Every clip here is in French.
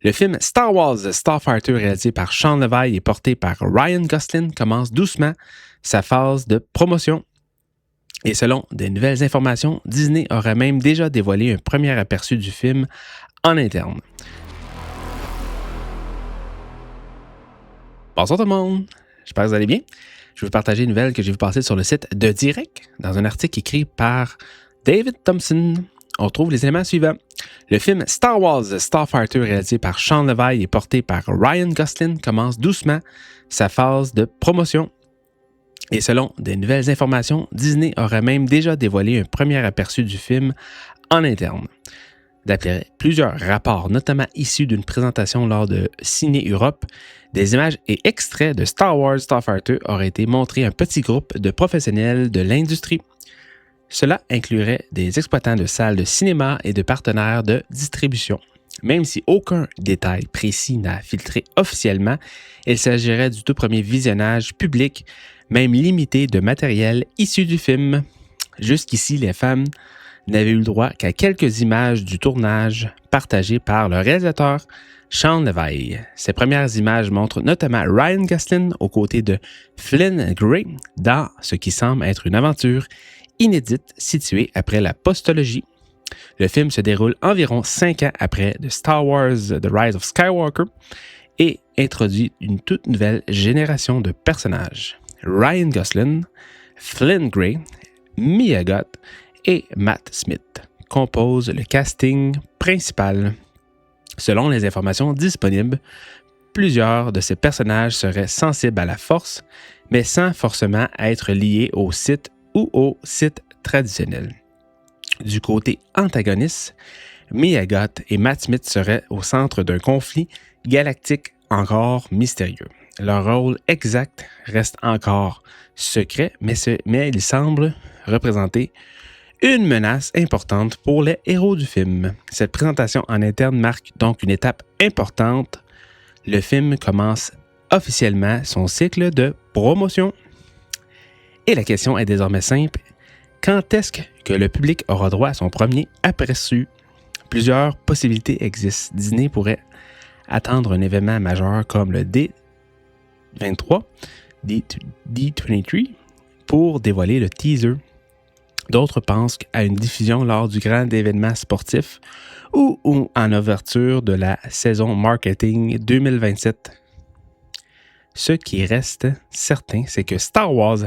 Le film Star Wars Starfighter, réalisé par Sean Levy et porté par Ryan Gosling, commence doucement sa phase de promotion. Et selon des nouvelles informations, Disney aurait même déjà dévoilé un premier aperçu du film en interne. Bonsoir tout le monde, j'espère que vous allez bien. Je vais vous partager une nouvelle que j'ai vu passer sur le site de Direct, dans un article écrit par David Thompson. On retrouve les éléments suivants. Le film Star Wars Starfighter, réalisé par Sean Levy et porté par Ryan Gosling, commence doucement sa phase de promotion. Et selon des nouvelles informations, Disney aurait même déjà dévoilé un premier aperçu du film en interne. D'après plusieurs rapports, notamment issus d'une présentation lors de Ciné Europe, des images et extraits de Star Wars Starfighter auraient été montrés à un petit groupe de professionnels de l'industrie. Cela inclurait des exploitants de salles de cinéma et de partenaires de distribution. Même si aucun détail précis n'a filtré officiellement, il s'agirait du tout premier visionnage public, même limité, de matériel issu du film. Jusqu'ici, les fans n'avaient eu le droit qu'à quelques images du tournage partagées par le réalisateur Sean Levy. Ces premières images montrent notamment Ryan Gosling aux côtés de Flynn Gray dans ce qui semble être une aventure inédite située après la postologie. Le film se déroule environ 5 ans après The Star Wars The Rise of Skywalker et introduit une toute nouvelle génération de personnages. Ryan Gosling, Flynn Gray, Mia Goth et Matt Smith composent le casting principal. Selon les informations disponibles, plusieurs de ces personnages seraient sensibles à la Force, mais sans forcément être liés au Sith ou au Sith traditionnel. Du côté antagoniste, Mia Goth et Matt Smith seraient au centre d'un conflit galactique encore mystérieux. Leur rôle exact reste encore secret, mais il semble représenter une menace importante pour les héros du film. Cette présentation en interne marque donc une étape importante. Le film commence officiellement son cycle de promotion. Et la question est désormais simple. Quand est-ce que le public aura droit à son premier aperçu? Plusieurs possibilités existent. Disney pourrait attendre un événement majeur comme le D23, D23, pour dévoiler le teaser. D'autres pensent à une diffusion lors du grand événement sportif ou en ouverture de la saison marketing 2027. Ce qui reste certain, c'est que Star Wars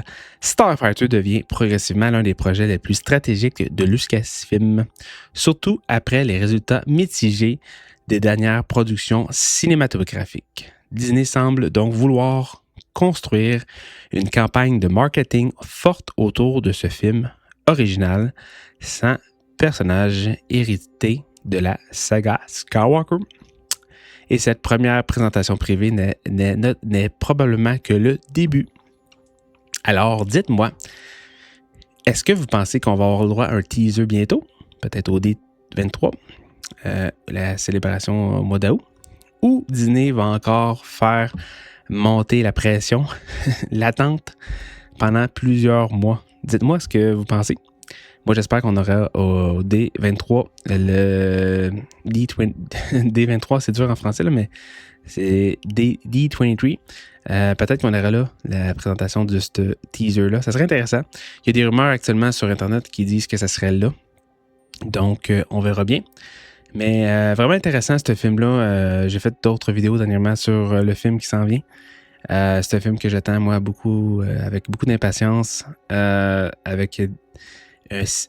Starfighter devient progressivement l'un des projets les plus stratégiques de Lucasfilm, surtout après les résultats mitigés des dernières productions cinématographiques. Disney semble donc vouloir construire une campagne de marketing forte autour de ce film original, sans personnage hérité de la saga Skywalker. Et cette première présentation privée n'est probablement que le début. Alors, dites-moi, est-ce que vous pensez qu'on va avoir le droit à un teaser bientôt? Peut-être au D23, la célébration au mois d'août? Ou Disney va encore faire monter la pression, l'attente, pendant plusieurs mois? Dites-moi ce que vous pensez. Moi, j'espère qu'on aura au D23, le D23, c'est dur en français, là, mais c'est D23. Peut-être qu'on aura là la présentation de ce teaser-là. Ça serait intéressant. Il y a des rumeurs actuellement sur Internet qui disent que ça serait là. Donc, on verra bien. Mais vraiment intéressant, ce film-là. J'ai fait d'autres vidéos dernièrement sur le film qui s'en vient. C'est un film que j'attends, moi, beaucoup, avec beaucoup d'impatience, avec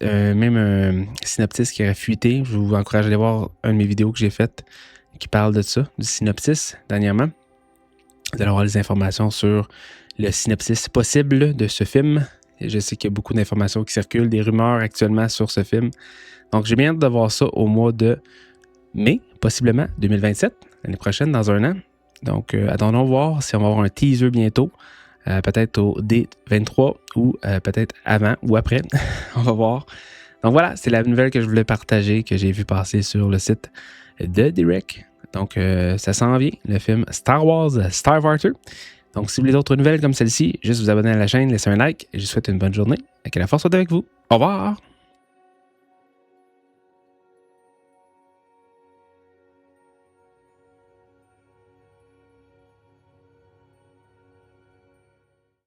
même un synopsis qui aurait fuité. Je vous encourage à aller voir une de mes vidéos que j'ai faites qui parle de ça, du synopsis, dernièrement. Vous allez avoir les informations sur le synopsis possible de ce film. Et je sais qu'il y a beaucoup d'informations qui circulent, des rumeurs actuellement sur ce film. Donc, j'ai bien hâte de voir ça au mois de mai, possiblement, 2027, l'année prochaine, dans un an. Donc, attendons voir si on va avoir un teaser bientôt. Peut-être au D23 ou peut-être avant ou après. On va voir. Donc voilà, c'est la nouvelle que je voulais partager, que j'ai vu passer sur le site de Direct. Donc ça s'en vient, le film Star Wars Starfighter. Donc si vous voulez d'autres nouvelles comme celle-ci, juste vous abonner à la chaîne, laissez un like et je vous souhaite une bonne journée. Que la force soit avec vous. Au revoir!